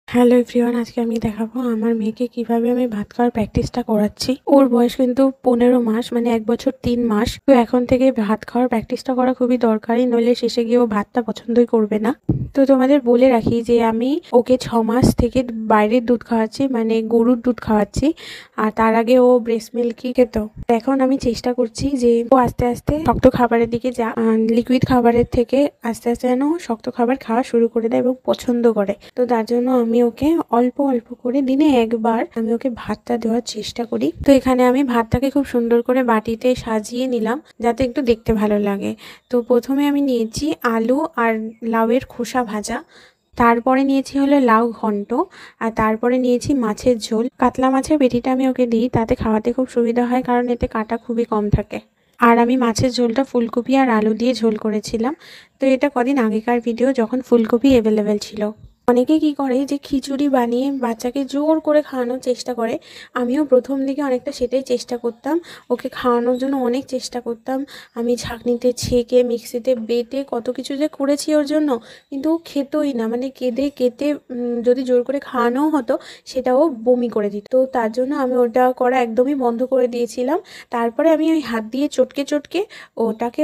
Hello everyone, আজকে আমি দেখাবো আমার মেয়েকে কিভাবে আমি ভাত খাওয়ার প্র্যাকটিসটা করাচ্ছি। ওর বয়স কিন্তু 15 মাস, মানে 1 বছর 3 মাস। তো এখন থেকে ভাত খাওয়ার প্র্যাকটিসটা করা খুবই দরকারি, নইলে শেষে গিয়ে ও ভাতটা পছন্দই করবে না। তো তোমাদের বলে রাখি যে আমি ওকে 6 মাস থেকে বাইরের দুধ খাওয়াচ্ছি, মানে গরুর দুধ খাওয়াচ্ছি। আর তার আগে ও ব্রেস্ট মিল্কই খেত। এখন আমি চেষ্টা করছি যে ও আস্তে আস্তে শক্ত খাবারের দিকে যা, লিকুইড খাবারের থেকে আস্তে আস্তে যেন শক্ত খাবার খাওয়া শুরু করে দেয় এবং পছন্দ করে। তো তার জন্য আমি ওকে অল্প অল্প করে দিনে একবার আমি ওকে ভাতটা দেওয়ার চেষ্টা করি। তো এখানে আমি ভাতটাকে খুব সুন্দর করে বাটিতে সাজিয়ে নিলাম যাতে একটু দেখতে ভালো লাগে। তো প্রথমে আমি নিয়েছি আলু আর লাউয়ের খোসা ভাজা, তারপরে নিয়েছি হলো লাউ ঘন্ট, আর তারপরে নিয়েছি মাছের ঝোল। কাতলা মাছের পেটিটা আমি ওকে দিই, তাতে খাওয়াতে খুব সুবিধা হয় কারণ এতে কাঁটা খুবই কম থাকে। আর আমি মাছের ঝোলটা ফুলকপি আর আলু দিয়ে ঝোল করেছিলাম। তো এটা কদিন আগেকার ভিডিও, যখন ফুলকপি অ্যাভেলেবেল ছিল। অনেকে কি করে যে খিচুড়ি বানিয়ে বাচ্চাকে জোর করে খাওয়ানোর চেষ্টা করে। আমিও প্রথম দিকে অনেকটা সেটাই চেষ্টা করতাম, ওকে খাওয়ানোর জন্য অনেক চেষ্টা করতাম। আমি ছাঁকনিতে ছেঁকে মিক্সিতে বেটে কত কিছু যে করেছি ওর জন্য, কিন্তু ও খেতই না। মানে কেঁদে কেটে যদি জোর করে খাওয়ানোও হতো সেটাও বমি করে দিত। তো তার জন্য আমি ওটা করা একদমই বন্ধ করে দিয়েছিলাম। তারপরে আমি ওই হাত দিয়ে চটকে চটকে ওটাকে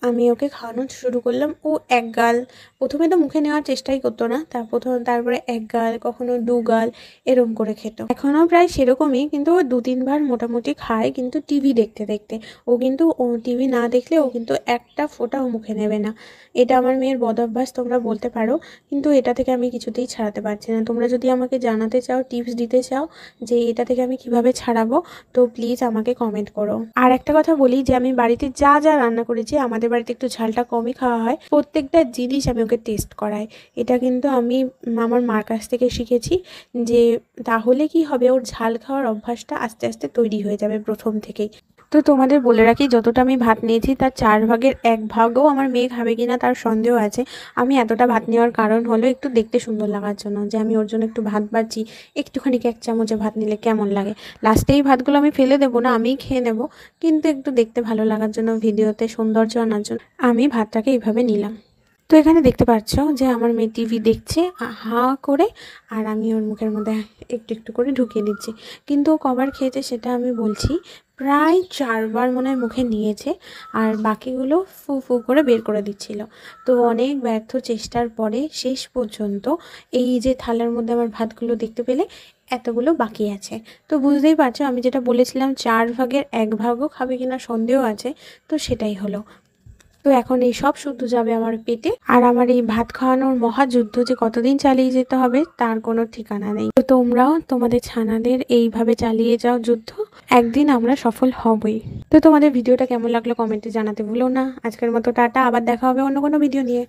আমি ওকে খাওয়ানো শুরু করলাম। ও এক গাল প্রথমে তো মুখে নেওয়ার চেষ্টাই করতো না, তারপরে এক গাল, কখনো 2 গাল এরম করে খেত। এখনও প্রায় সেরকমই, কিন্তু ও 2-3 বার মোটামুটি খায়, কিন্তু টিভি দেখতে দেখতে। ও টিভি না দেখলে ও কিন্তু একটা ফোঁটাও মুখে নেবে না। এটা আমার মেয়ের বদঅভ্যাস তোমরা বলতে পারো, কিন্তু এটা থেকে আমি কিছুতেই ছাড়াতে পারছি না। তোমরা যদি আমাকে জানাতে চাও, টিপস দিতে চাও যে এটা থেকে আমি কিভাবে ছাড়াবো, তো প্লিজ আমাকে কমেন্ট করো। আর একটা কথা বলি যে আমি বাড়িতে যা যা রান্না করেছি, আমাদের বাড়িতে একটু ঝালটা কমই খাওয়া হয়, প্রত্যেকটা জিনিস আমি ওকে টেস্ট করাই। এটা কিন্তু আমি আমার মার কাছ থেকে শিখেছি, যে তাহলে কি হবে, ওর ঝাল খাওয়ার অভ্যাসটা আস্তে আস্তে তৈরি হয়ে যাবে প্রথম থেকেই। তো তোমাদের বলে রাখি, যতটা আমি ভাত নিয়েছি তার 4 ভাগের 1 ভাগও আমার মেয়ে খাবে কিনা তার সন্দেহ আছে। আমি এতটা ভাত নেওয়ার কারণ হলো একটু দেখতে সুন্দর লাগার জন্য, যে আমি ওর জন্য একটু ভাত বাড়ছি। একটুখানি 1 চামচে ভাত নিলে কেমন লাগে। লাস্টে এই ভাতগুলো আমি ফেলে দেবো না, আমিই খেয়ে নেবো, কিন্তু একটু দেখতে ভালো লাগার জন্য, ভিডিওতে সৌন্দর্য আনার জন্য আমি ভাতটাকে এইভাবে নিলাম। তো এখানে দেখতে পাচ্ছ যে আমার মেয়ে টিভি দেখছে হাঁ করে, আর আমি ওর মুখের মধ্যে একটু একটু করে ঢুকিয়ে দিচ্ছি। কিন্তু ও কবার খেয়েছে সেটা আমি বলছি, প্রায় 4 বার মনে হয় মুখে নিয়েছে, আর বাকিগুলো ফু ফু করে বের করে দিচ্ছিল। তো অনেক ব্যর্থ চেষ্টার পরে শেষ পর্যন্ত এই যে থালার মধ্যে আমার ভাতগুলো দেখতে পেলে এতগুলো বাকি আছে। তো বুঝতেই পারছো, আমি যেটা বলেছিলাম 4 ভাগের 1 ভাগও খাবে কিনা সন্দেহ আছে, তো সেটাই হলো। তো এখন এই সব শুদ্ধ যাবে আমার পেটে, আর আমার এই ভাত খাওয়ানোর মহাযুদ্ধ যে কতদিন চালিয়ে যেতে হবে তার কোনো ঠিকানা নেই। তো তোমরাও তোমাদের ছানাদের এইভাবে চালিয়ে যাও যুদ্ধ, একদিন আমরা সফল হবই। তো তোমাদের ভিডিওটা কেমন লাগলো কমেন্টে জানাতে ভুলো না। আজকের মতো টাটা, আবার দেখা হবে অন্য কোনো ভিডিও নিয়ে।